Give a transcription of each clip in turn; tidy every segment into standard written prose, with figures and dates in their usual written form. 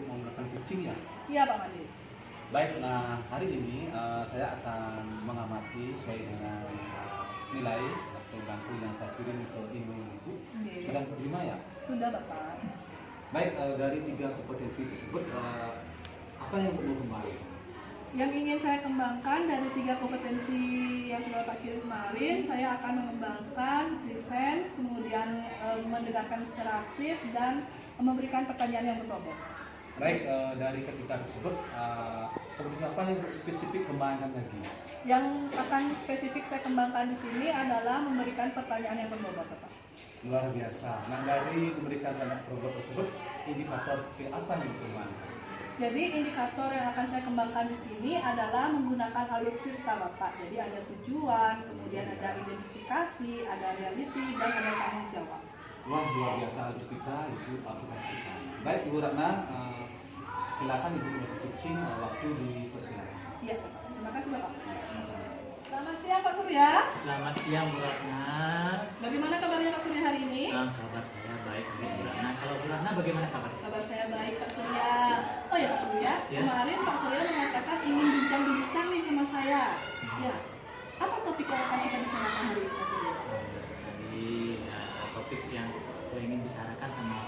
menggunakan kucing ya? Iya Pak Mandi. Baik, nah hari ini saya akan mengamati sesuai dengan nilai atau bangku yang saya kirim ke email Ibu. Sudah terima ya? Sudah Bapak. Baik, dari 3 kompetensi tersebut apa yang perlu kembali? Yang ingin saya kembangkan dari 3 kompetensi yang sudah Bapak kirim kemarin, saya akan mengembangkan presence, kemudian mendengarkan secara aktif dan memberikan pertanyaan yang berbobot. Baik, dari ketiga tersebut kompetensi apa yang spesifik kembangkan lagi? Yang akan spesifik saya kembangkan di sini adalah memberikan pertanyaan yang berbobot, Bapak. Luar biasa. Nah, dari memberikan banyak berbobot tersebut, indikator seperti apa yang dikembangkan? Jadi indikator yang akan saya kembangkan di sini adalah menggunakan alutsista Bapak. Jadi ada tujuan, kemudian ada identifikasi, ada reality, dan ada tanggung jawab. Wah, luar biasa alutsista itu aplikasikan. Baik, Ibu Ratna, silakan Ibu kucing waktu dipersilakan. Iya, Bapak. Terima kasih Bapak. Selamat siang Pak Surya. Selamat siang Bu Ratna. Bagaimana kabarnya Pak Surya hari ini? Kabar saya baik Bu Ratna. Kalau Bu Ratna bagaimana kabar? Kabar saya baik Pak Surya. Oh ya Pak Surya, Ya. kemarin Pak Surya mengatakan ingin bincang-bincang nih sama saya. Ya, apa topik yang akan kita bicarakan hari ini Pak Surya? Sekali topik yang saya ingin bicarakan sama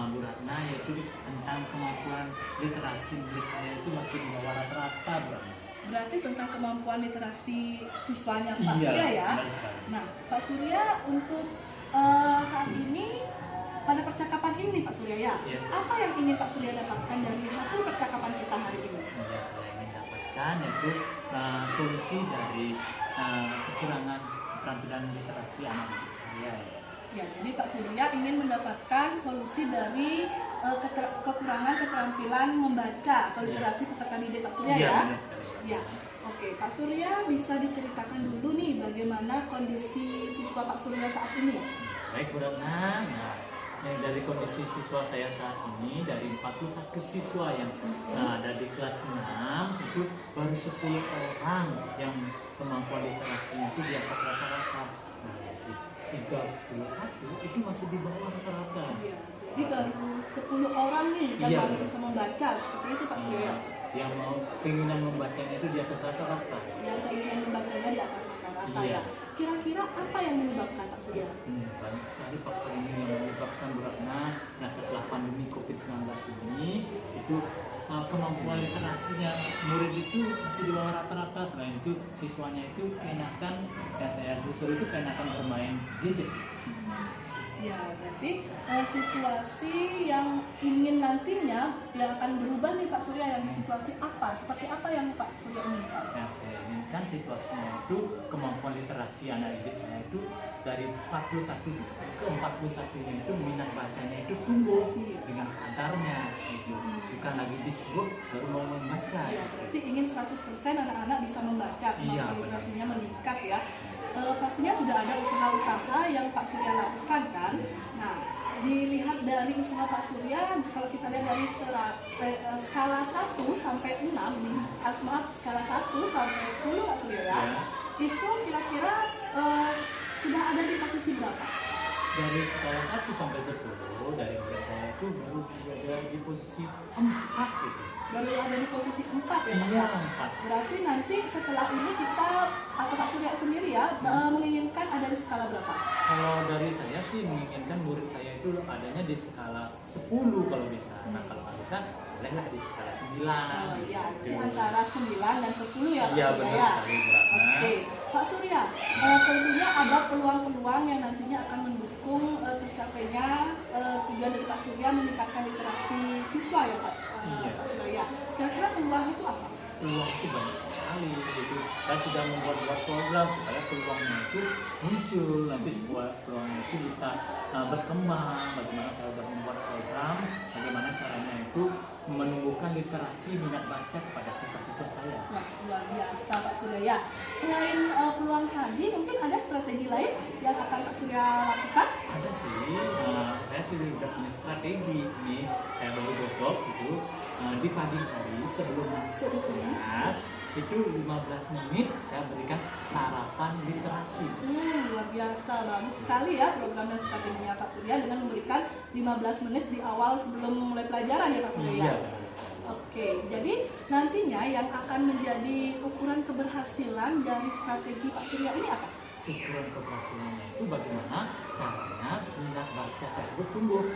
Bu Ratna yaitu tentang kemampuan literasi milik saya itu masih di bawah rata-rata Bu Ratna. Berarti tentang kemampuan literasi siswanya Pak Iya, Surya ya. benar sekali. Nah, Pak Surya untuk saat ini pada percakapan ini Pak Surya ya, Iya. apa yang ingin Pak Surya dapatkan dari hasil percakapan kita hari ini? Yang saya ingin dapatkan yaitu solusi dari kekurangan keterampilan literasi anak didik saya. Ya, jadi Pak Surya ingin mendapatkan solusi dari kekurangan keterampilan membaca atau literasi peserta didik Pak Surya Iya, ya. benar sekali. Ya, oke. Pak Surya bisa diceritakan dulu nih bagaimana kondisi siswa Pak Surya saat ini? Baik Bu Ratna, nah dari kondisi siswa saya saat ini dari 41 siswa yang ada di kelas 6 itu baru 10 orang yang kemampuan literasinya itu di atas rata-rata. Nah, di 31 itu masih di bawah rata-rata. Iya, jadi baru 10 orang nih yang Iya, baru benar. bisa membaca, seperti itu Pak Surya. Yang mau keinginan membacanya itu di atas rata-rata. Yang keinginan membacanya di atas rata-rata Iya. ya. Kira-kira apa yang menyebabkan Pak Surya? Banyak sekali faktor ini yang menyebabkan Bu Ratna. Nah, setelah pandemi COVID-19 ini itu kemampuan literasinya murid itu masih di bawah rata-rata. Selain itu siswanya itu keenakan, yang saya telusuri itu keenakan bermain gadget. Ya, berarti situasi yang ingin nantinya yang akan berubah nih Pak Surya, yang situasi apa? Seperti apa yang Pak Surya inginkan? Yang saya inginkan situasinya itu kemampuan literasi anak didik saya itu dari 41 ke 41-nya itu minat bacanya itu tumbuh dengan sadarnya gitu. Bukan lagi disuruh baru mau membaca. Ya, berarti ingin 100% anak-anak bisa membaca, Iya, kemampuan benar. literasinya meningkat ya. Pastinya sudah ada usaha-usaha yang Pak Surya lakukan kan. Nah, dilihat dari usaha Pak Surya, kalau kita lihat dari skala 1 sampai 6, maaf, skala 1 sampai 10 Pak Surya ya, itu kira-kira sudah ada di posisi berapa? Dari skala 1 sampai 10 dari murid saya itu baru ada di posisi 4 gitu. Baru ada di posisi 4 ya Pak? Iya, 4. Berarti nanti setelah ini kita atau Pak Surya sendiri ya menginginkan ada di skala berapa? Kalau dari saya sih menginginkan murid saya itu adanya di skala 10 kalau bisa. Nah, kalau nggak bisa bolehlah di skala 9. Oh iya, di Gitu. antara 9 dan 10 ya Pak Iya, Surya benar ya? sekali, Bu Ratna. Oke, Pak Surya, tentunya ada peluang-peluang yang nantinya akan mendukung tercapainya tujuan dari Pak Surya meningkatkan literasi siswa ya Pak Surya. Kira-kira peluang itu apa? Peluang itu banyak sekali gitu. Saya sudah membuat program supaya peluangnya itu muncul, nanti sebuah peluangnya itu bisa berkembang. Bagaimana saya sudah membuat program, bagaimana caranya itu menumbuhkan literasi minat baca kepada siswa-siswa saya. Wah, luar biasa Pak Surya ya. Selain peluang tadi, mungkin ada strategi lain yang akan Pak Surya lakukan? Ada sih, saya sih udah punya strategi nih. Saya baru godok gitu di pagi hari sebelum masuk kelas itu 15 menit saya berikan sarapan literasi. Luar biasa, bagus sekali ya program dan strateginya Pak Surya dengan memberikan 15 menit di awal sebelum mulai pelajaran ya Pak Surya. Iya, Oke, jadi nantinya yang akan menjadi ukuran keberhasilan dari strategi Pak Surya ini apa? Ukuran keberhasilannya itu bagaimana caranya minat baca tersebut tumbuh.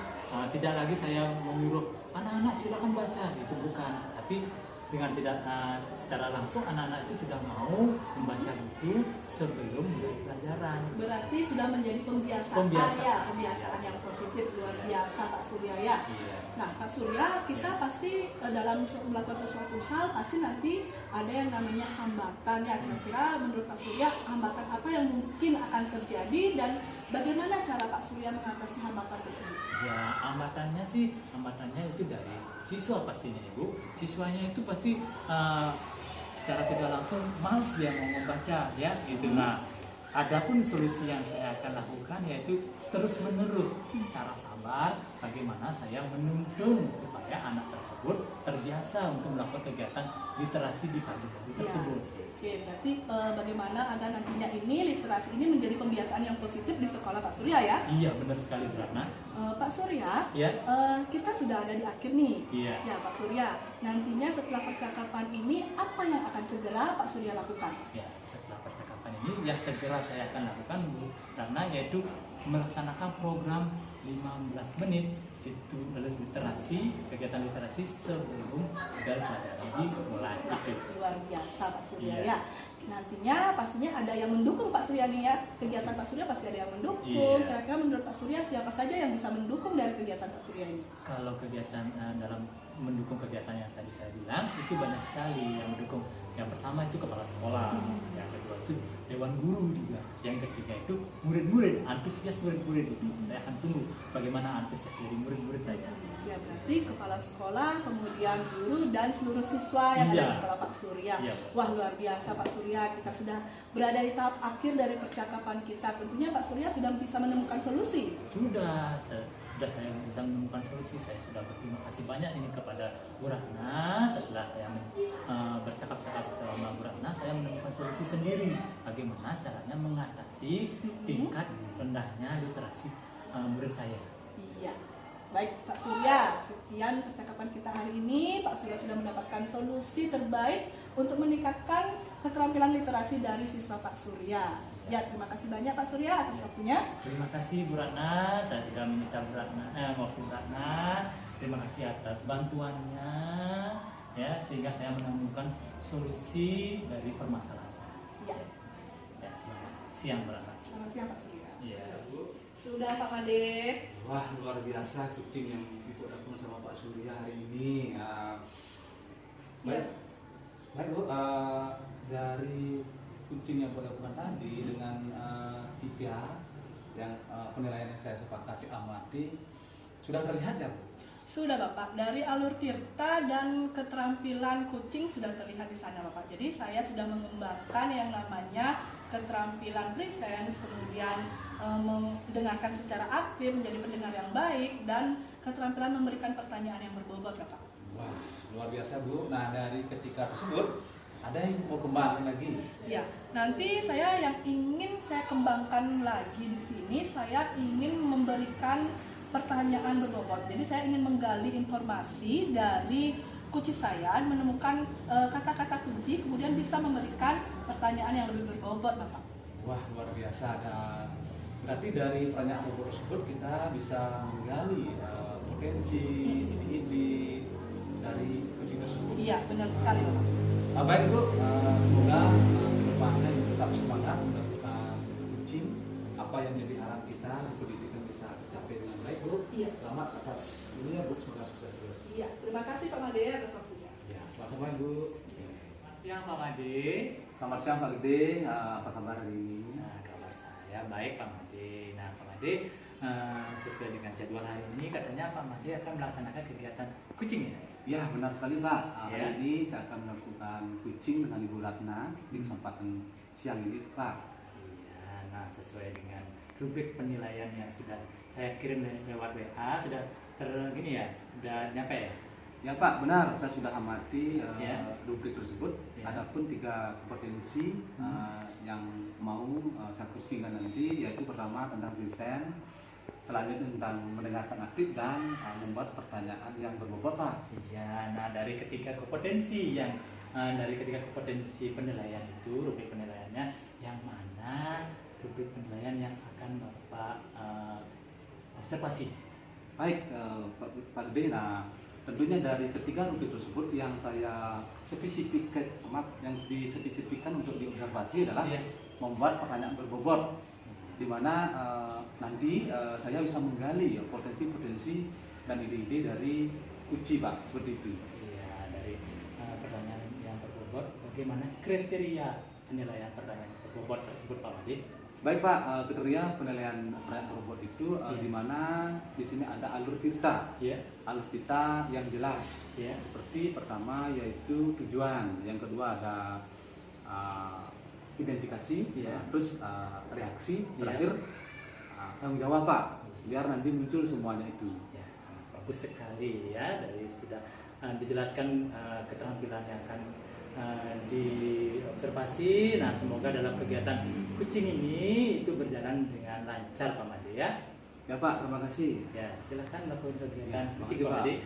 Tidak lagi saya menyuruh anak-anak silakan baca, itu bukan. Tapi dengan tidak secara langsung anak-anak itu sudah mau membaca buku sebelum mulai pelajaran. Berarti sudah menjadi pembiasaan, Pembiasaan. ya, pembiasaan yang positif luar biasa Pak Surya ya. Iya. Nah Pak Surya, kita Iya. pasti dalam melakukan sesuatu hal pasti nanti ada yang namanya hambatan ya. Kira-kira menurut Pak Surya hambatan apa yang mungkin akan terjadi dan bagaimana cara Pak Surya mengatasi hambatan tersebut? Ya, hambatannya itu dari siswa pastinya Ibu. Siswanya itu pasti secara tidak langsung malas dia mau membaca ya gitu. Nah, adapun solusi yang saya akan lakukan yaitu terus menerus secara sabar bagaimana saya menuntun supaya anak tersebut terbiasa untuk melakukan kegiatan literasi di pagi hari tersebut. Oke, berarti bagaimana agar nantinya ini literasi ini menjadi pembiasaan yang positif di sekolah Pak Surya ya? Iya, benar sekali Bu Ratna. Pak Surya, Ya. kita sudah ada di akhir nih. Iya. Ya Pak Surya, nantinya setelah percakapan ini apa yang akan segera Pak Surya lakukan? Ya, setelah percakapan ini ya segera saya akan lakukan Bu Ratna, yaitu melaksanakan program 15 menit itu literasi, kegiatan literasi sebelum pelajaran dimulai. Luar biasa Pak Surya Iya. ya. Nantinya pastinya ada yang mendukung Pak Surya nih ya. Kegiatan Pak Surya pasti ada yang mendukung. Iya. Kira-kira menurut Pak Surya siapa saja yang bisa mendukung dari kegiatan Pak Surya ini? Kalau kegiatan dalam mendukung kegiatan yang tadi saya bilang itu banyak sekali yang mendukung. Yang pertama itu kepala sekolah, yang kedua itu dewan guru juga, yang ketiga itu murid-murid, antusias murid-murid itu. Saya akan tunggu bagaimana antusias dari murid-murid saya. Ya berarti kepala sekolah, kemudian guru dan seluruh siswa yang ada Iya. di sekolah Pak Surya. Iya. Wah luar biasa Pak Surya, kita sudah berada di tahap akhir dari percakapan kita. Tentunya Pak Surya sudah bisa menemukan solusi. Sudah saya bisa menemukan solusi. Saya sudah berterima kasih banyak ini kepada Bu Ratna. Setelah saya bercakap-cakap sama Bu Ratna, saya menemukan solusi sendiri bagaimana caranya mengatasi tingkat rendahnya literasi murid saya. Iya. Baik Pak Surya, sekian percakapan kita hari ini. Pak Surya sudah mendapatkan solusi terbaik untuk meningkatkan keterampilan literasi dari siswa Pak Surya. Ya, terima kasih banyak Pak Surya atas waktunya. Terima kasih Bu Ratna, saya sudah meminta Bu Ratna, maupun Bu Ratna. Terima kasih atas bantuannya, ya sehingga saya menemukan solusi dari permasalahan saya. Ya, Ya, selamat siang Bu Ratna. selamat siang Pak Surya. Iya. Sudah Pak Made. Wah, luar biasa kucing yang Ibu lakukan sama Pak Surya hari ini. Baik, baik Bu, dari kucing yang Ibu lakukan tadi dengan tiga yang penilaian yang saya sepakati amati sudah terlihat ya Bu? Sudah Bapak, dari alur tirta dan keterampilan kucing sudah terlihat di sana Bapak. Jadi saya sudah mengembangkan yang namanya keterampilan presence, kemudian mendengarkan secara aktif, menjadi pendengar yang baik, dan keterampilan memberikan pertanyaan yang berbobot Bapak. Wah, luar biasa Bu. Nah, dari ketika tersebut ada yang mau kembangin lagi? Ya, nanti yang ingin saya kembangkan lagi di sini, saya ingin memberikan pertanyaan berbobot. Jadi saya ingin menggali informasi dari kunci saya, menemukan kata-kata kunci, kemudian bisa memberikan pertanyaan yang lebih berbobot, Bapak. Wah, luar biasa. Dan berarti dari pertanyaan berbobot tersebut kita bisa menggali potensi ide-ide dari kucing tersebut. Iya, benar sekali, Bapak. Baik Ibu, semoga kedepannya Ibu tetap semangat melakukan kucing. Apa yang menjadi harap kita, pendidikan bisa tercapai dengan baik Bu. Iya. Selamat atas ini ya Bu, semoga sukses terus. Iya, terima kasih Pak Made atas waktunya. Ya, sama-sama Bu. Selamat siang Pak Made. Selamat siang Pak Gede, apa kabar hari ini? Nah, kabar saya baik Pak Made. Nah, Pak Made sesuai dengan jadwal hari ini katanya Pak Made akan melaksanakan kegiatan kucing ya. Ya, benar sekali Pak. Hari Ya. ini saya akan melakukan kucing dengan Ibu Ratna di kesempatan siang ini Pak. Iya, nah sesuai dengan rubrik penilaian yang sudah saya kirim lewat WA sudah gini ya, sudah nyampe ya. Ya Pak, benar. Saya sudah amati Ya. rubrik tersebut. Ya. Adapun 3 kompetensi yang mau saya kucingkan nanti, yaitu pertama tentang desain, selanjutnya tentang mendengarkan aktif dan membuat pertanyaan yang berbobot, Pak. Iya, nah dari ketiga kompetensi penilaian itu, rubrik penilaiannya yang mana rubrik penilaian yang akan Bapak observasi? Baik, Pak Gede. Nah, tentunya dari ketiga rubrik tersebut yang saya dispesifikkan untuk diobservasi adalah membuat pertanyaan berbobot, di mana nanti saya bisa menggali potensi-potensi dan ide-ide dari uji, Pak, seperti itu. Iya, dari pertanyaan yang berbobot, bagaimana kriteria penilaian pertanyaan berbobot tersebut, Pak Made? Baik, Pak, kriteria penilaian pertanyaan berbobot itu di mana di sini ada alur cerita, alur cerita yang jelas. Seperti pertama yaitu tujuan, yang kedua ada identifikasi, terus reaksi, terakhir tanggung jawab, Pak, biar nanti muncul semuanya itu. Ya, sangat bagus sekali ya, dari sudah dijelaskan keterampilan yang akan diobservasi. Nah, semoga dalam kegiatan kucing ini itu berjalan dengan lancar, Pak Made ya. Ya, Pak, terima kasih. Ya, silakan lakukan kegiatan Ya, kucing, Pak Pak. Made.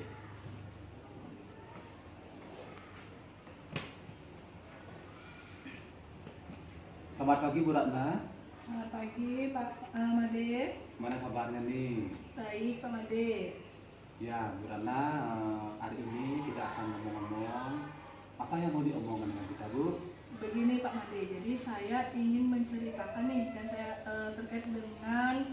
Selamat pagi, Bu Ratna. Selamat pagi Pak Made. Gimana kabarnya nih? Baik Pak Made. Ya, Bu Ratna, hari ini kita akan ngomong-ngomong apa yang mau diomongkan dengan kita, Bu? Begini Pak Made, jadi saya ingin menceritakan nih, dan saya terkait dengan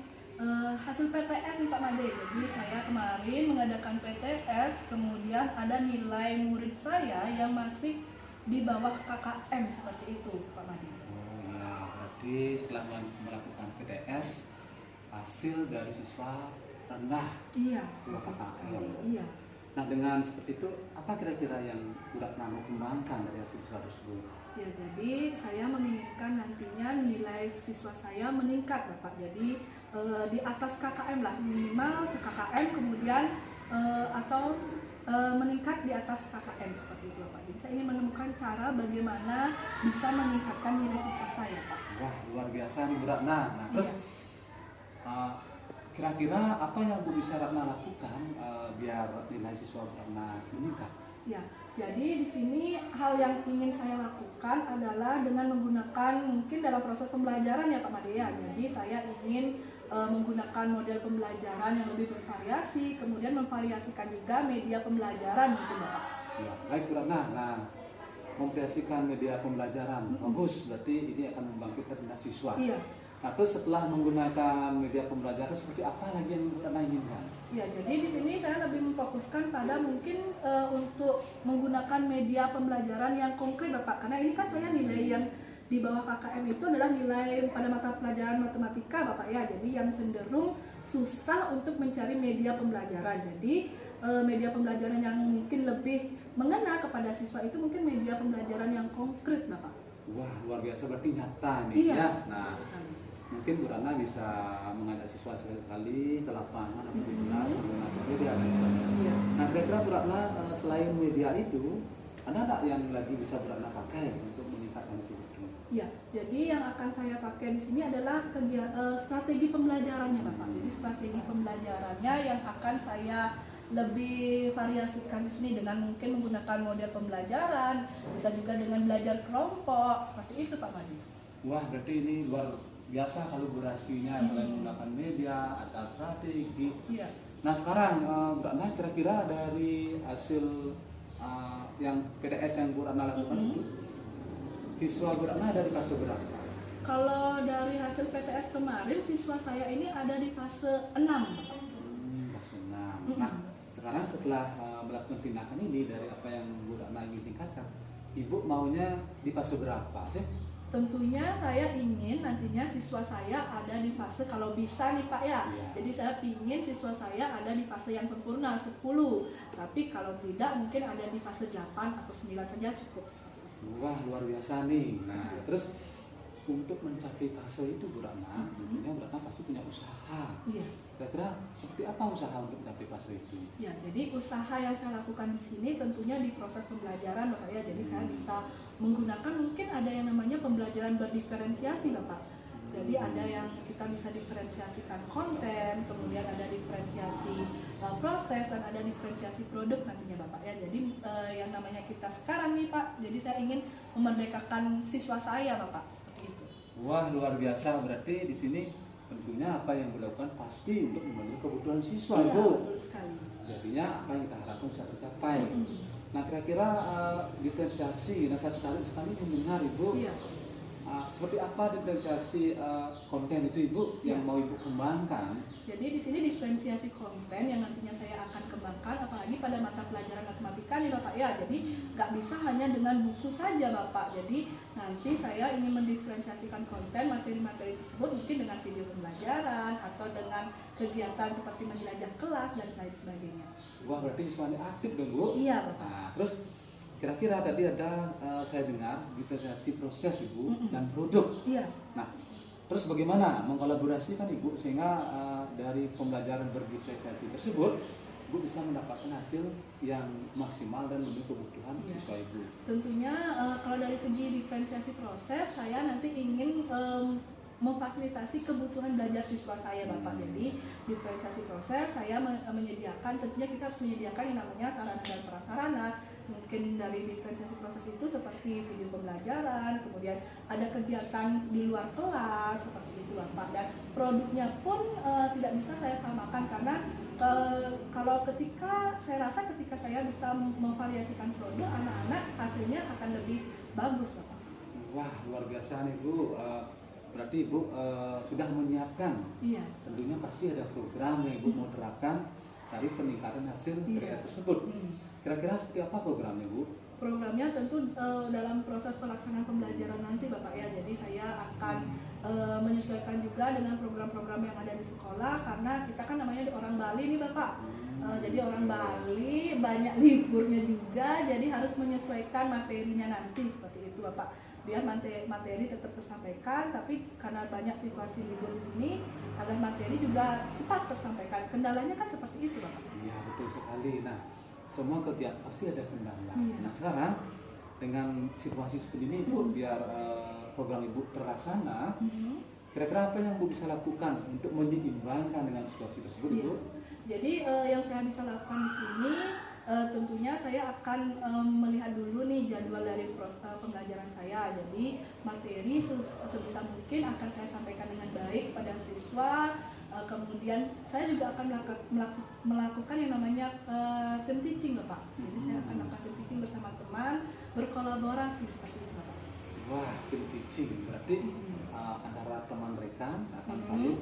hasil PTS nih Pak Made. Jadi saya kemarin mengadakan PTS, kemudian ada nilai murid saya yang masih di bawah KKM seperti itu Pak Made. Oh ya, berarti setelah melakukan PTS, hasil dari siswa rendah. Iya. Dua KKM. Iya. Nah, dengan seperti itu, apa kira-kira yang Bu Ratna mau kembangkan dari hasil siswa tersebut? Ya, jadi saya menginginkan nantinya nilai siswa saya meningkat, Bapak. Jadi di atas KKM lah, minimal se-KKM, kemudian atau meningkat di atas KKM seperti itu, Bapak. Jadi saya ingin menemukan cara bagaimana bisa meningkatkan nilai siswa saya, Pak. Wah, luar biasa nih Bu Ratna. Nah, terus kira-kira apa yang Bu bisa Ratna lakukan biar nilai siswa Ratna meningkat? Ya, jadi di sini hal yang ingin saya lakukan adalah dengan menggunakan mungkin dalam proses pembelajaran ya Pak Made ya. Jadi saya ingin menggunakan model pembelajaran yang lebih bervariasi, kemudian memvariasikan juga media pembelajaran mungkin Bapak. Ya, baik Bu Ratna. Nah, memvariasikan media pembelajaran, bagus. Berarti ini akan membangkitkan minat siswa. Iya. Nah, terus setelah menggunakan media pembelajaran, seperti apa lagi yang Bu Ratna inginkan? Ya, jadi di sini saya lebih memfokuskan pada mungkin untuk menggunakan media pembelajaran yang konkret Bapak. Karena ini kan saya nilai yang di bawah KKM itu adalah nilai pada mata pelajaran matematika Bapak ya. Jadi yang cenderung susah untuk mencari media pembelajaran. Jadi media pembelajaran yang mungkin lebih mengena kepada siswa itu mungkin media pembelajaran yang konkret Bapak. Wah, luar biasa, berarti nyata nih Iya. ya. Nah, mungkin Bu Ratna bisa mengajak siswa sekali-sekali ke lapangan atau di kelas menggunakan media dan sebagainya. Iya. Nah, kira-kira Bu Ratna selain media itu, ada nggak yang lagi bisa Bu Ratna pakai untuk meningkatkan itu? Ya, jadi yang akan saya pakai di sini adalah strategi pembelajarannya Bapak. Jadi strategi pembelajarannya yang akan saya lebih variasikan di sini dengan mungkin menggunakan model pembelajaran, bisa juga dengan belajar kelompok, seperti itu Pak Made. Wah, berarti ini luar biasa kolaborasinya selain menggunakan media, ada strategi. Iya. Nah, sekarang Bu Ratna kira-kira dari hasil yang PTS yang Bu Ratna lakukan itu, siswa Bu Ratna ada di fase berapa? Kalau dari hasil PTS kemarin, siswa saya ini ada di fase 6. Fase 6. Nah, sekarang setelah melakukan tindakan ini dari apa yang Bu Ratna ingin tingkatkan, Ibu maunya di fase berapa sih? Tentunya saya ingin nantinya siswa saya ada di fase, kalau bisa nih Pak ya. Iya. Jadi saya ingin siswa saya ada di fase yang sempurna 10. Tapi kalau tidak mungkin ada di fase 8 atau 9 saja cukup. Wah, luar biasa nih. Nah, terus untuk mencapai fase itu Bu Ratna, tentunya Bu Ratna pasti punya usaha. Iya. Kira-kira seperti apa usaha untuk mencapai fase itu? Ya, jadi usaha yang saya lakukan di sini tentunya di proses pembelajaran Bapak ya. Jadi saya bisa menggunakan mungkin ada yang namanya pembelajaran berdiferensiasi Bapak. Jadi ada yang kita bisa diferensiasikan konten, kemudian ada diferensiasi proses, dan ada diferensiasi produk nantinya Bapak ya. Jadi yang namanya kita sekarang nih Pak, jadi saya ingin memerdekakan siswa saya Bapak, seperti itu. Wah, luar biasa. Berarti di sini tentunya apa yang dilakukan pasti untuk memenuhi kebutuhan siswa, Iya, Ibu. betul sekali. Jadinya apa yang kita harapkan bisa tercapai. Mm-mm. Nah, kira-kira diferensiasi, nah saya sekali mendengar Ibu, Iya. seperti apa diferensiasi konten itu Ibu yang Iya. mau Ibu kembangkan? Jadi di sini diferensiasi konten yang nantinya saya akan kembangkan, apalagi pada mata pelajaran matematika nih Bapak ya. Jadi nggak bisa hanya dengan buku saja Bapak. Jadi nanti saya ingin mendiferensiasikan konten materi-materi tersebut mungkin dengan video pembelajaran atau dengan kegiatan seperti menjelajah kelas dan lain sebagainya. Wah, berarti siswanya aktif dong Bu. Iya Bapak. Nah, terus kira-kira tadi ada saya dengar diferensiasi proses Ibu Mm-mm. dan produk. Iya. Nah, terus bagaimana mengkolaborasikan Ibu sehingga dari pembelajaran berdiferensiasi tersebut Ibu bisa mendapatkan hasil yang maksimal dan memenuhi kebutuhan Iya. siswa Ibu? Tentunya kalau dari segi diferensiasi proses, saya nanti ingin memfasilitasi kebutuhan belajar siswa saya Bapak. Jadi diferensiasi proses saya menyediakan, tentunya kita harus menyediakan yang namanya sarana dan prasarana. Mungkin dari diferensiasi proses itu seperti video pembelajaran, kemudian ada kegiatan di luar kelas seperti itu Bapak. Dan produknya pun tidak bisa saya samakan karena kalau ketika saya rasa ketika saya bisa memvariasikan produk, anak-anak hasilnya akan lebih bagus Bapak. Wah, luar biasa nih Bu. Berarti Ibu sudah menyiapkan. Iya. Tentunya pasti ada program yang Ibu mau terapkan dari peningkatan hasil Iya. karya tersebut. Hmm. Kira-kira seperti apa programnya Bu? Programnya tentu dalam proses pelaksanaan pembelajaran nanti Bapak ya. Jadi saya akan menyesuaikan juga dengan program-program yang ada di sekolah karena kita kan namanya orang Bali nih Bapak. Jadi orang Bali banyak liburnya juga, jadi harus menyesuaikan materinya nanti seperti itu Bapak. Biar materi tetap tersampaikan, tapi karena banyak situasi libur di sini, agar materi juga cepat tersampaikan. Kendalanya kan seperti itu Bapak. Iya, betul sekali. Nah, semua kegiatan pasti ada kendala. Iya. Nah, sekarang dengan situasi seperti ini Ibu, biar program Ibu terlaksana, kira-kira apa yang Ibu bisa lakukan untuk menyeimbangkan dengan situasi tersebut Iya. Ibu? Jadi yang saya bisa lakukan di sini tentunya saya akan melihat dulu nih jadwal dari pembelajaran saya. Jadi materi sebisa mungkin akan saya sampaikan dengan baik pada siswa. Kemudian saya juga akan melakukan yang namanya team teaching Bapak. Jadi saya akan melakukan team teaching bersama teman, berkolaborasi seperti itu Bapak. Wah, team teaching berarti antara teman rekan akan saling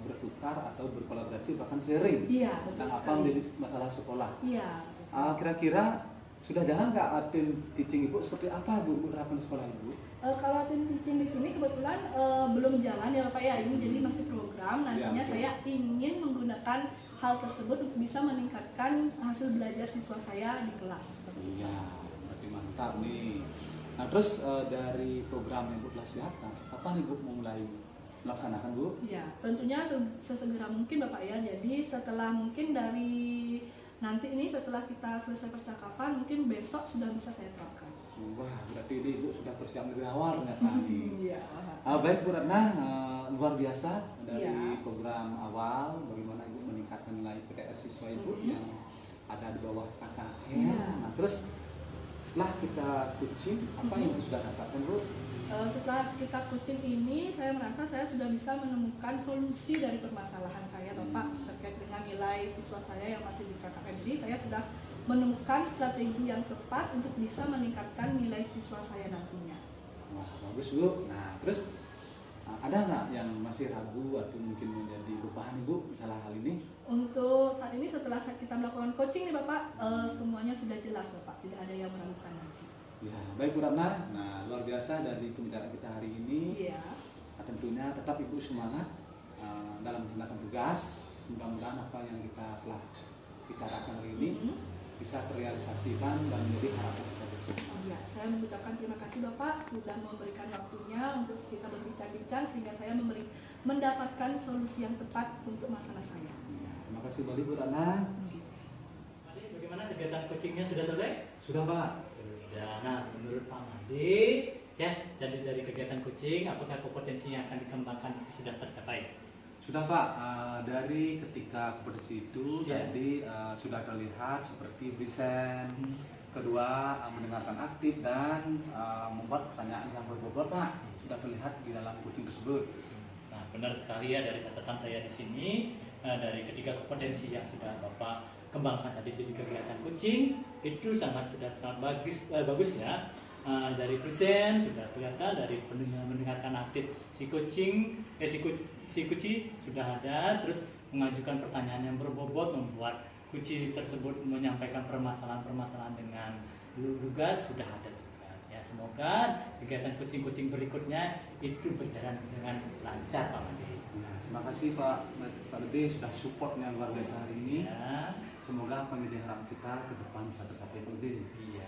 bertukar atau berkolaborasi bahkan sharing Iya, betul tentang apa sekali. menjadi masalah sekolah. Iya. betul sekali. Kira-kira sudah jalan nggak tim teaching Ibu? Seperti apa Bu terapkan sekolah Ibu? Kalau tim teaching di sini kebetulan belum jalan ya Bapak ya, ini jadi masih program. Nantinya betul. saya ingin menggunakan hal tersebut untuk bisa meningkatkan hasil belajar siswa saya di kelas. Iya, berarti mantap nih. Nah, terus dari program yang Bu telah siapkan, kapan Ibu mau mulai melaksanakan Bu? Ya, tentunya sesegera mungkin Bapak ya. Jadi setelah mungkin dari nanti ini setelah kita selesai percakapan, mungkin besok sudah bisa saya terapkan. Wah, berarti ini Ibu sudah persiapan dari awal ternyata nih. Iya. Baik Bu Ratna, luar biasa dari Iya. program awal bagaimana Ibu meningkatkan nilai PTS siswa Ibu yang ada di bawah KKN. Iya. Nah, terus setelah kita coaching, apa yang Ibu sudah dapatkan Bu? Setelah kita coaching ini, saya merasa saya sudah bisa menemukan solusi dari permasalahan saya Bapak terkait dengan nilai siswa saya yang masih di KKN. Jadi saya sudah menemukan strategi yang tepat untuk bisa meningkatkan nilai siswa saya nantinya. Wah, bagus Bu. Nah, terus ada nggak yang masih ragu atau mungkin menjadi beban Ibu misalnya hal ini? Untuk saat ini setelah kita melakukan coaching nih Bapak, semuanya sudah jelas Bapak, tidak ada yang meragukan lagi. Ya, baik Bu Ratna. Nah, luar biasa dari pembicaraan kita hari ini. Iya. Nah, tentunya tetap Ibu semangat dalam melaksanakan tugas. Mudah-mudahan apa yang kita telah bicarakan hari ini bisa terrealisasikan dan menjadi harapan kita bersama. Iya, saya mengucapkan terima kasih Bapak sudah memberikan waktunya untuk kita berbincang-bincang sehingga saya mendapatkan solusi yang tepat untuk masalah saya. Ya, terima kasih kembali Bu Ratna. Madi, bagaimana kegiatan coachingnya sudah selesai? Sudah Pak. Sudah. Nah, menurut Pak Madi, Ya, jadi dari kegiatan coaching, apakah kompetensi yang akan dikembangkan itu sudah tercapai? Sudah Pak, dari ketika kompetisi itu Ya. tadi sudah terlihat seperti present, kedua mendengarkan aktif dan membuat pertanyaan yang berbobot Pak, sudah terlihat di dalam coaching tersebut. Nah, benar sekali ya, dari catatan saya di sini, dari ketiga kompetensi yang sudah Bapak kembangkan tadi di kegiatan coaching itu sangat bagus ya. Dari present sudah kelihatan, dari mendengarkan aktif si coach sudah ada, terus mengajukan pertanyaan yang berbobot, membuat coach tersebut menyampaikan permasalahan-permasalahan dengan lugas sudah ada juga. Ya, semoga kegiatan coaching berikutnya itu berjalan dengan lancar Pak Made. Nah, terima kasih Pak Gede sudah supportnya luar biasa hari ini. Ya. Semoga pendidikan harap kita ke depan bisa tercapai Pak Gede. Iya.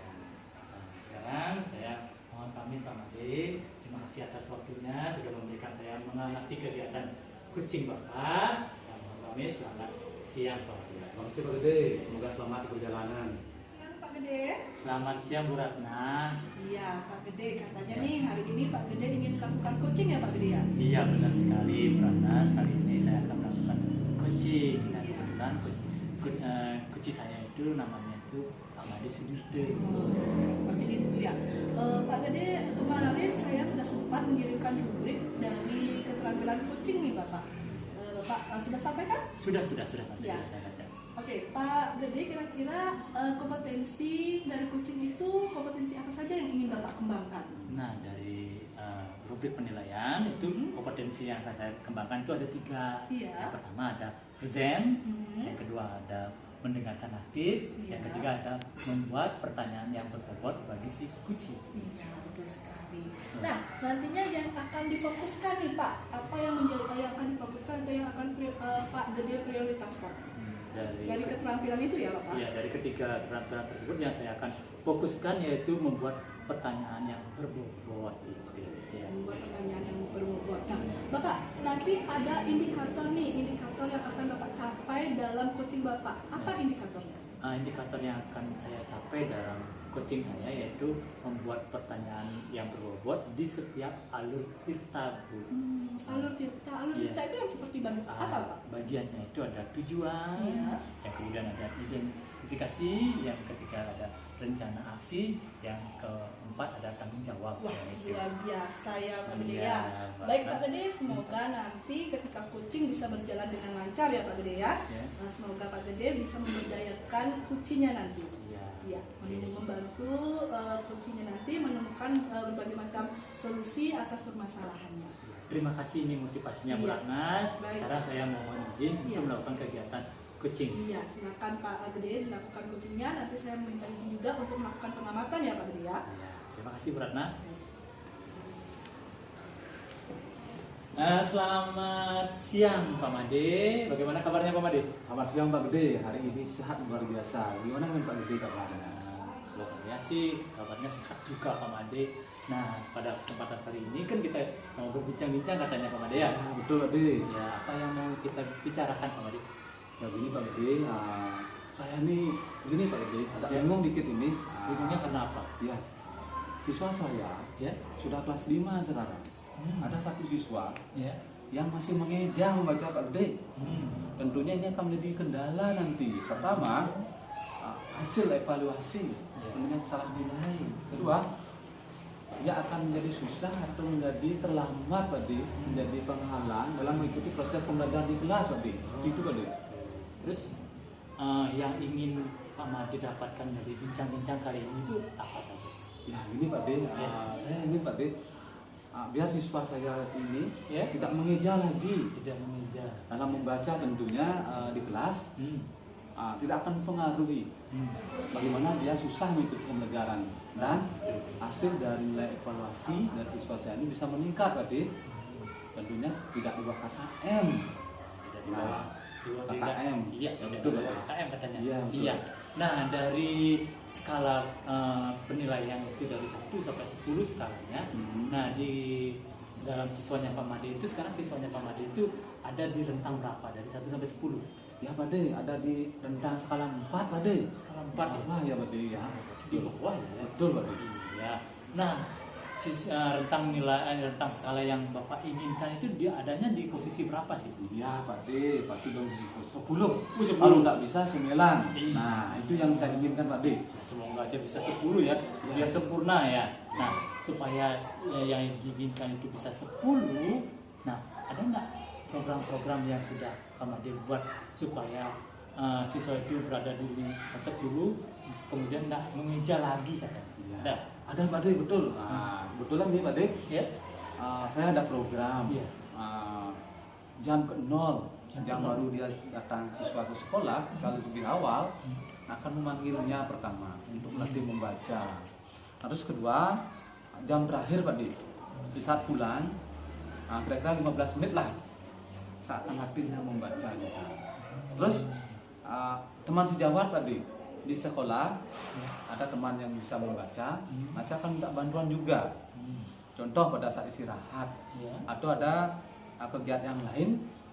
Nah, sekarang saya mohon pamit Pak Made. Terima kasih atas waktunya sudah memberikan saya mengamati kegiatan coaching Bapak. Dan mohon pamit, selamat siang Pak. Terima kasih Pak Gede, semoga selamat di perjalanan. Siang Pak Gede. Selamat siang Bu Ratna. Iya Pak Gede, katanya nih hari ini Pak Gede ingin melakukan coaching ya Pak Gede ya? Iya benar sekali Bu Ratna. Kali ini saya akan melakukan coaching. Dan Iya. kebetulan coach saya itu namanya itu Pak Made Sudirte. Seperti itu ya. Pak Gede, kemarin saya sudah sempat mengirimkan rubrik dari keterampilan coaching nih Bapak. Bapak sudah sampaikan? Sudah sampai Ya. sudah saya baca. Oke, Pak Gede, kira-kira kompetensi dari coaching itu kompetensi apa saja yang ingin Bapak kembangkan? Nah, dari rubrik penilaian itu kompetensi yang akan saya kembangkan itu ada 3. Iya. Yang pertama ada present, Hmm. yang kedua ada mendengarkan aktif, yang Iya. ketiga ada membuat pertanyaan yang berbobot bagi si kucing. Iya, betul sekali. Nah, nantinya yang akan difokuskan nih Pak, apa yang akan difokuskan atau yang akan Pak Gede prioritaskan? Dari keterampilan itu ya Bapak? Iya, dari ketiga keterampilan tersebut yang saya akan fokuskan yaitu membuat pertanyaan yang berbobot itu. Ya. Membuat pertanyaan yang berbobot. Nah, Bapak, nanti ada indikator yang akan Bapak capai dalam coaching Bapak. Apa indikatornya? Indikator yang akan saya capai dalam coaching saya yaitu membuat pertanyaan yang berbobot di setiap alur tirta Bu. Alur tirta Iya. itu yang seperti apa Pak? Bagiannya itu ada tujuan, Iya. yang kemudian ada identifikasi, yang ketiga ada rencana aksi, yang keempat ada tanggung jawab. Wah, Itu. luar biasa ya Pak Gede Iya, ya. Pak. Baik Pak Gede, semoga nanti ketika coaching bisa berjalan dengan lancar ya Pak Gede ya. Ya. Semoga Pak Gede bisa memberdayakan coachingnya nanti. Iya. Ya, membantu coachingnya nanti menemukan berbagai macam solusi atas permasalahannya. Terima kasih, ini motivasinya Bu Iya. Ratna. Baik. Sekarang saya mohon izin Iya. untuk melakukan kegiatan coaching. Iya, silakan Pak Gede dilakukan coachingnya. Nanti saya meminta izin juga untuk melakukan pengamatan ya Pak Gede ya. Iya. Terima kasih Bu Ratna. Selamat siang Pak Made. Bagaimana kabarnya Pak Made? Selamat siang Pak Gede, hari ini sehat luar biasa. Gimana dengan Pak Gede kabarnya? Kalau saya sih kabarnya sehat juga Pak Made. Nah, pada kesempatan kali ini kan kita mau berbincang-bincang katanya Pak Made ya. Ya, betul Pak Gede. Ya, apa yang mau kita bicarakan Pak Made? Ya begini Pak Gede, saya nih begini Pak Gede, ada bingung dikit ini. Bingungnya karena apa? Ya, siswa saya Ya. sudah kelas 5 sekarang. Ada satu siswa Ya. yang masih mengeja membaca Pak Gede. Tentunya ini akan menjadi kendala nanti. Pertama, hasil evaluasi tentunya salah nilai. Kedua, dia akan menjadi susah atau menjadi terlambat Pak Gede, menjadi penghalang dalam mengikuti proses pembelajaran di kelas Pak Gede. Itu Pak Gede. Terus yang ingin Pak Made dapatkan dari bincang-bincang kali ini itu apa saja? Ya ini Pak Gede, saya ingin Pak Gede, biar siswa saya ini Ya. tidak mengeja lagi Tidak mengeja. dalam membaca tentunya di kelas. Tidak akan mempengaruhi bagaimana dia susah mengikuti pembelajaran, dan hasil dari nilai evaluasi dari siswa saya ini bisa meningkat Pak Gede. Tentunya tidak di bawah KKM. Tidak di bawah KKM. Iya, tidak di Betul, bawah Pak. KKM katanya. Iya, betul. Iya. Nah, dari skala penilaian itu dari 1 sampai 10 skalanya. Nah, di dalam siswanya Pak Made itu sekarang siswanya Pak Made itu ada di rentang berapa? Dari 1 sampai 10. Ya Pak Gede, ada di rentang skala 4 Pak Gede. Skala 4 ya. Wah ya Pak Gede ya. Di bawah ya. Betul Pak Gede. Iya. Nah, rentang nilai rentang skala yang Bapak inginkan itu dia adanya di posisi berapa sih? Iya Pak D, pasti dong di 10. 10. Kalau nggak bisa 9. Iya. Nah itu yang saya inginkan Pak D. Ya, semoga aja bisa 10 ya, biar sempurna ya. Nah, supaya yang diinginkan itu bisa 10, nah ada nggak program-program yang sudah Pak Made buat supaya siswa itu berada di 10, kemudian nggak mengeja lagi katanya? Iya. Ada Pak D, betul. Nah, kebetulan nih Pak D, Ya? saya ada program Iya. jam ke 0 Jam yang ke 0. baru dia datang siswa ke sekolah selalu lebih awal akan memanggilnya pertama untuk melatih membaca. Terus kedua jam terakhir Pak D, di saat pulang kira-kira 15 menit lah saat latihnya membaca gitu. Terus teman sejawat Pak D, di sekolah ada teman yang bisa membaca, nah saya akan minta bantuan juga. Contoh pada saat istirahat Ya. atau ada kegiatan yang lain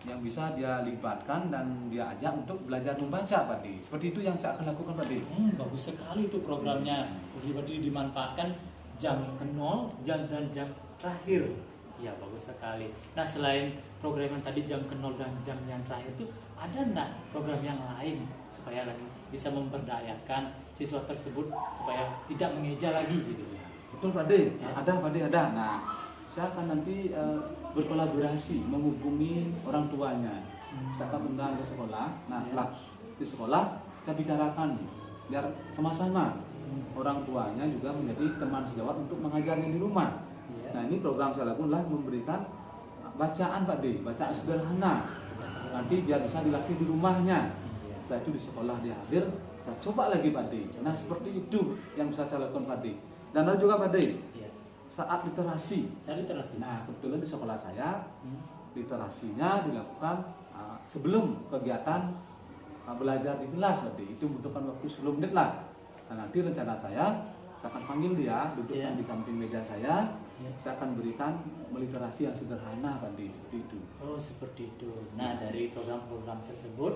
yang bisa dia libatkan dan dia ajak untuk belajar membaca Pak D. Seperti itu yang saya akan lakukan Pak D. Bagus sekali itu programnya. Jadi dimanfaatkan jam ke 0, jam dan jam terakhir. Ya, bagus sekali. Nah, selain program yang tadi jam ke 0 dan jam yang terakhir itu, ada enggak program yang lain supaya bisa memberdayakan siswa tersebut supaya tidak mengeja lagi gitu ya? Betul Pak D, ada Pak D, ada. Nah, saya akan nanti berkolaborasi menghubungi orang tuanya. Saya akan undang ke sekolah. Nah, setelah di sekolah saya bicarakan biar sama-sama orang tuanya juga menjadi teman sejawat untuk mengajarnya di rumah. Nah, ini program saya lakukan adalah memberikan bacaan Pak D, bacaan sederhana. Nanti biar bisa dilatih di rumahnya. Setelah itu di sekolah dia hadir, saya coba lagi Pak D. Nah, seperti itu yang bisa saya lakukan Pak D. Dan ada juga Pak D, saat literasi. Saya literasi. Nah, kebetulan di sekolah saya literasinya dilakukan sebelum kegiatan belajar di kelas Pak D. Itu membutuhkan waktu 10 menit lah. Nah, nanti rencana saya akan panggil dia dudukkan di samping meja saya. Saya akan berikan meliterasi yang sederhana Pak D, seperti itu. Oh, seperti itu. Nah, dari program-program tersebut,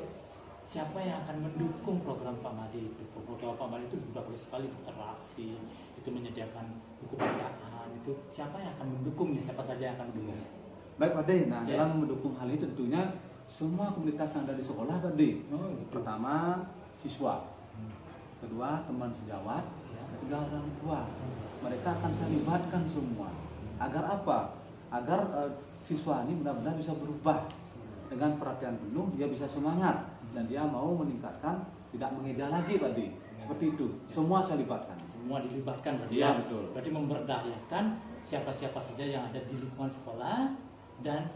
siapa yang akan mendukung program Pak Made itu? Program Pak Made itu bagus sekali, literasi, itu menyediakan buku bacaan, itu siapa yang akan mendukungnya? Siapa saja yang akan mendukungnya? Baik Pak D, nah dalam mendukung hal itu tentunya semua komunitas yang ada di sekolah Pak D. Pertama, siswa. Kedua, teman sejawat. Ketiga, orang tua. Mereka akan saya libatkan semua. Agar apa? Agar siswa ini benar-benar bisa berubah. Dengan perhatian penuh, dia bisa semangat. Dan dia mau meningkatkan, tidak mengeja lagi Pak D. Seperti itu. Semua saya libatkan. Semua dilibatkan berarti Iya, ya? betul. Berarti memberdayakan siapa-siapa saja yang ada di lingkungan sekolah dan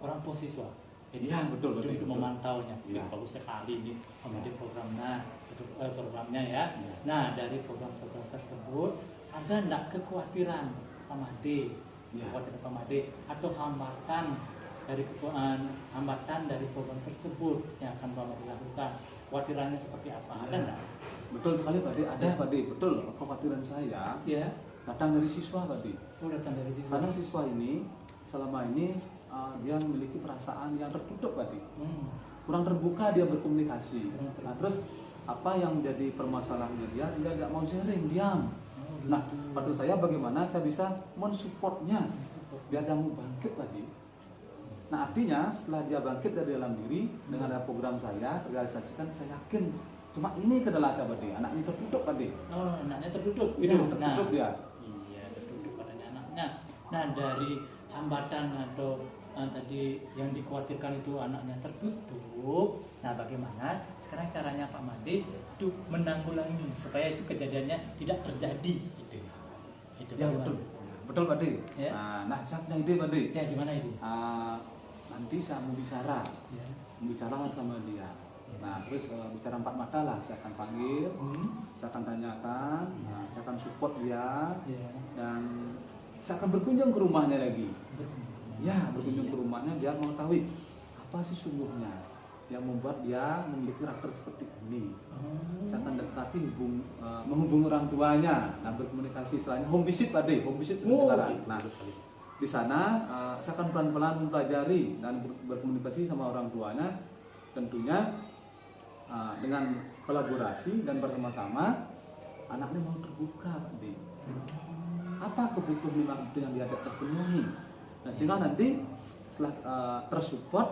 orang tua siswa. Iya, betul, betul, Untuk betul. memantaunya. Iya. Bagus sekali ini programnya ya. Iya. Nah, dari program-program tersebut ada enggak kekhawatiran Pak Made, Iya. kekhawatiran Pak Made atau hambatan dari program tersebut yang akan Pak Made lakukan? Kekhawatirannya seperti apa? Ada enggak? Betul sekali Pak D, ada Pak D, betul. Kekhawatiran saya Ya. datang dari siswa Pak D. Oh, datang dari siswa. Karena siswa ini selama ini dia memiliki perasaan yang tertutup Pak D. Kurang terbuka dia berkomunikasi. Nah, terus apa yang menjadi permasalahannya dia tidak mau sharing, diam. Nah, menurut saya bagaimana saya bisa mensupportnya biar dia mau bangkit lagi. Nah, artinya setelah dia bangkit dari dalam diri dengan ada program saya realisasikan, saya yakin cuma ini kendala saya Pak D, anaknya tertutup Pak D. Oh, anaknya tertutup. Iya, tertutup dia. Iya, tertutup padanya anaknya. Nah, dari hambatan atau tadi yang dikhawatirkan itu anaknya tertutup. Nah, bagaimana sekarang caranya Pak Made itu menanggulangi supaya itu kejadiannya tidak terjadi gitu. Itu Ya, bagaimana? betul. Betul Pak D. Ya. Nah, saya punya ide Pak D. Ya, gimana itu? Nanti saya mau bicara sama dia. Nah, terus bicara empat mata lah, saya akan panggil, saya akan tanyakan, saya akan support dia, dan saya akan berkunjung ke rumahnya lagi. Ya, berkunjung ke rumahnya biar mengetahui apa sih sungguhnya yang membuat dia memiliki karakter seperti ini. Saya akan dekati menghubungi orang tuanya, nah berkomunikasi selain home visit Pak D, home visit sekarang. Gitu. Nah, di sana saya akan pelan-pelan mempelajari dan berkomunikasi sama orang tuanya, tentunya dengan kolaborasi dan bersama-sama anaknya mau terbuka Pak D. apa kebutuhan yang dia tidak terpenuhi. Nah, sehingga nanti setelah tersupport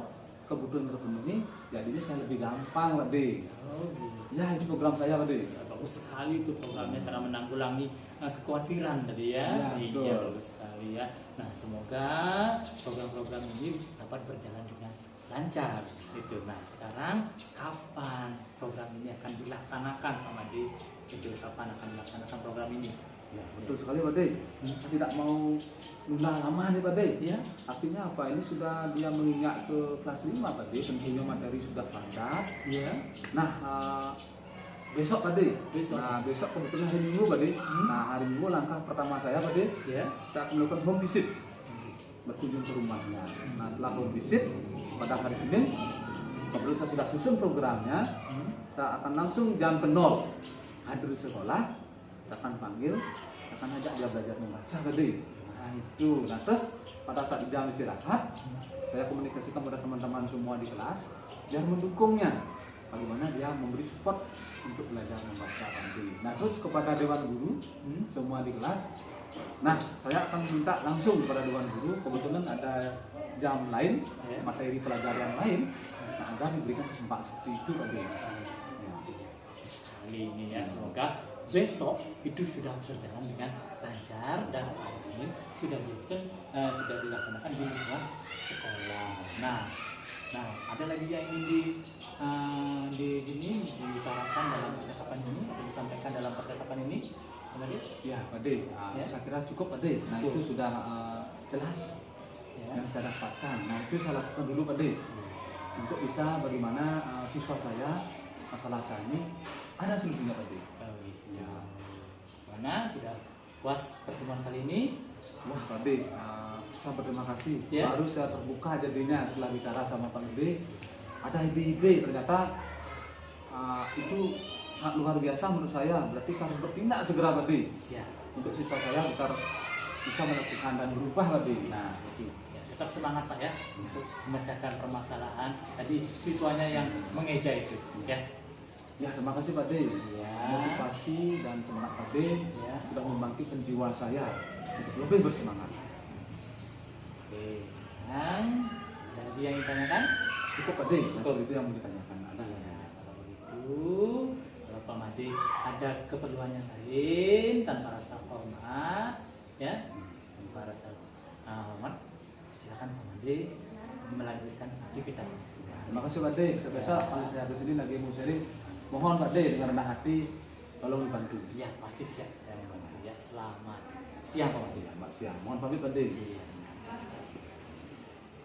kebutuhan terpenuhi, jadinya saya lebih gampang, Pak D. Oh, gitu. Ya, itu program saya, Pak D. Ya, bagus sekali itu programnya, cara menanggulangi kekhawatiran tadi ya. Ya, betul. Iya, bagus sekali ya. Nah, semoga program-program ini dapat berjalan dengan lancar itu. Nah, sekarang kapan program ini akan dilaksanakan, Pak Made? Itu kapan akan dilaksanakan program ini? Ya, betul sekali, Pak D. Saya tidak mau nunda lama nih, Pak D. Ya. Artinya apa? Ini sudah dia menginjak ke kelas 5, Pak D. Tentunya materi sudah padat. Iya. Nah, besok, Pak D. Besok. Nah, besok kebetulan hari Minggu, Pak D. Nah, hari Minggu langkah pertama saya, Pak D, Ya. saya akan melakukan home visit, berkunjung ke rumahnya. Nah, setelah home visit pada hari Senin, kebetulan saya sudah susun programnya, saya akan langsung jam ke 0 hadir di sekolah. Saya akan panggil, saya akan ajak dia belajar membaca, Pak D. Nah, itu. Nah, terus pada saat jam istirahat, saya komunikasikan pada teman-teman semua di kelas biar mendukungnya. Bagaimana dia memberi support untuk belajar membaca nanti. Nah, terus kepada dewan guru semua di kelas. Nah, saya akan minta langsung kepada dewan guru, kebetulan ada jam lain, materi pelajaran lain, nah, agar diberikan kesempatan seperti itu, Pak D. Sekali ini ya, semoga besok itu sudah berjalan dengan lancar dan hari Senin sudah dilaksanakan di luar sekolah. Nah, ada lagi yang ingin diutarakan dalam percakapan ini atau disampaikan dalam percakapan ini, Pak Made? Ya, Pak D. Ya. Saya kira cukup, Pak D. Nah, Cukup. itu sudah jelas Ya. yang saya dapatkan. Nah, itu saya lakukan dulu, Pak D, untuk bisa bagaimana siswa saya masalah saya ini ada solusinya, Pak D. Oh, gitu. Mana sudah puas pertemuan kali ini? Wah, Pak D, saya berterima kasih. Ya. Baru saya terbuka jadinya setelah bicara sama Pak D. Ada ide-ide ternyata itu sangat luar biasa menurut saya. Berarti saya harus bertindak segera, Pak D, Ya. untuk siswa saya bisa melakukan dan berubah, Pak D. Nah, itu. Ya, tetap semangat Pak ya untuk memecahkan permasalahan tadi siswanya yang mengeja itu ya. Ya, terima kasih, Pak D. Ya. Motivasi dan semangat Pak D Ya. sudah membangkitkan jiwa saya untuk lebih bersemangat. Oke, sekarang ada lagi yang ditanyakan? Cukup, Pak D. Cukup itu yang mau ditanyakan. Ada. Ya, kalau begitu, kalau Pak Made ada keperluan yang lain tanpa rasa hormat, ya, tanpa rasa hormat, silakan Pak Made melanjutkan aktivitasnya. Terima kasih, Pak D. Besok kalau saya ke sini lagi mau sharing, mohon Pak D dengan rendah hati tolong dibantu. Ya, pasti siap saya membantu. Ya, selamat siang Pak Made. Ya, Mbak siang. Mohon pamit, Pak D. Iya.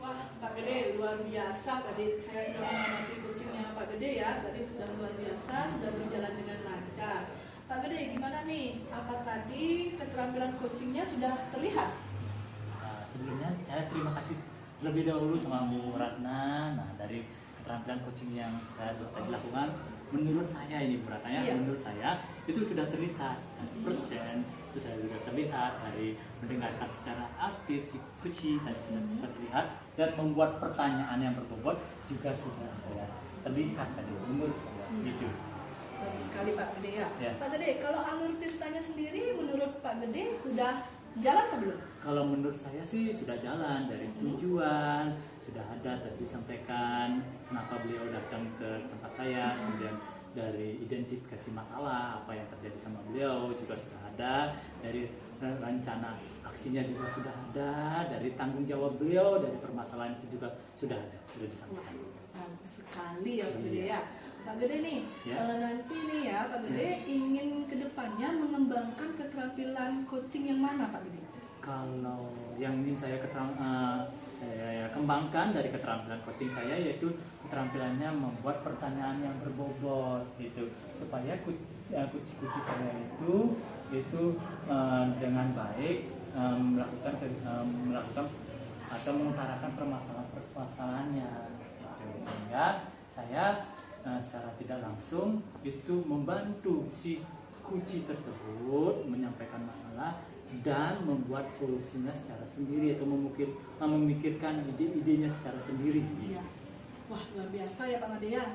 Wah, Pak Gede luar biasa tadi saya sudah mengamati coachingnya Pak Gede ya. Tadi sudah luar biasa, sudah berjalan dengan lancar. Pak Gede, gimana nih? Apa tadi keterampilan coachingnya sudah terlihat? Nah, sebelumnya saya terima kasih terlebih dahulu sama Bu Ratna. Nah, dari keterampilan coaching yang saya tadi lakukan, menurut saya ini Bu Ratna ya, Iya. menurut saya itu sudah terlihat persen, itu sudah terlihat dari mendengarkan secara aktif si coaching tadi sudah terlihat dan membuat pertanyaan yang berbobot juga sudah saya terlihat tadi menurut saya gitu. Bagus sekali Pak Gede ya. Ya. Pak Gede, kalau alur ceritanya sendiri menurut Pak Gede sudah jalan atau belum? Kalau menurut saya sih sudah jalan dari tujuan, sudah ada tadi disampaikan kenapa beliau datang ke tempat saya, kemudian dari identifikasi masalah apa yang terjadi sama beliau juga sudah ada, dari rencana aksinya juga sudah ada, dari tanggung jawab beliau dari permasalahan itu juga sudah ada, sudah disampaikan. Bagus sekali ya Pak Gede ya. Pak Gede nih, Ya. nanti nih ya Pak Gede ingin kedepannya mengembangkan keterampilan coaching yang mana Pak Gede? Kalau yang ingin saya kembangkan dari keterampilan coaching saya yaitu keterampilannya membuat pertanyaan yang berbobot gitu supaya kunci saya itu dengan baik melakukan atau mengutarakan permasalahannya gitu. Sehingga saya secara tidak langsung itu membantu si kunci tersebut menyampaikan masalah dan membuat solusinya secara sendiri atau memikirkan ide-idenya secara sendiri. Iya. Wah luar biasa ya Pak Made ya.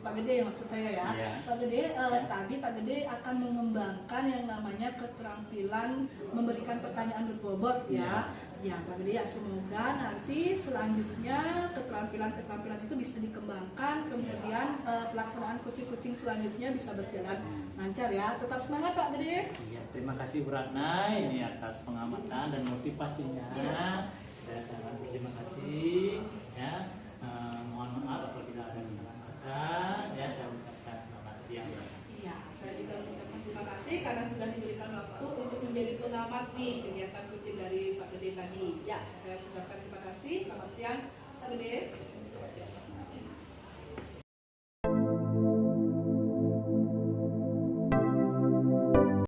Pak Gede maksud saya ya. Iya. Pak Gede tadi Pak Gede akan mengembangkan yang namanya keterampilan memberikan pertanyaan berbobot ya. Ya Pak Gede ya, semoga nanti selanjutnya keterampilan itu bisa dikembangkan, kemudian pelaksanaan kucing-kucing selanjutnya bisa berjalan lancar ya. Tetap semangat Pak Gede. Iya, terima kasih Bu Ratna ini atas pengamatan dan motivasinya. Iya. Saya sangat berterima kasih ya. Mohon maaf apabila ada kesalahan kata. Ya, saya ucapkan selamat siang. Iya, saya juga mengucapkan terima kasih karena sudah diberikan waktu untuk menjadi pengamat nih kegiatan kucing dari Pak Gede tadi. Ya, saya ucapkan terima kasih. Selamat siang Pak Gede.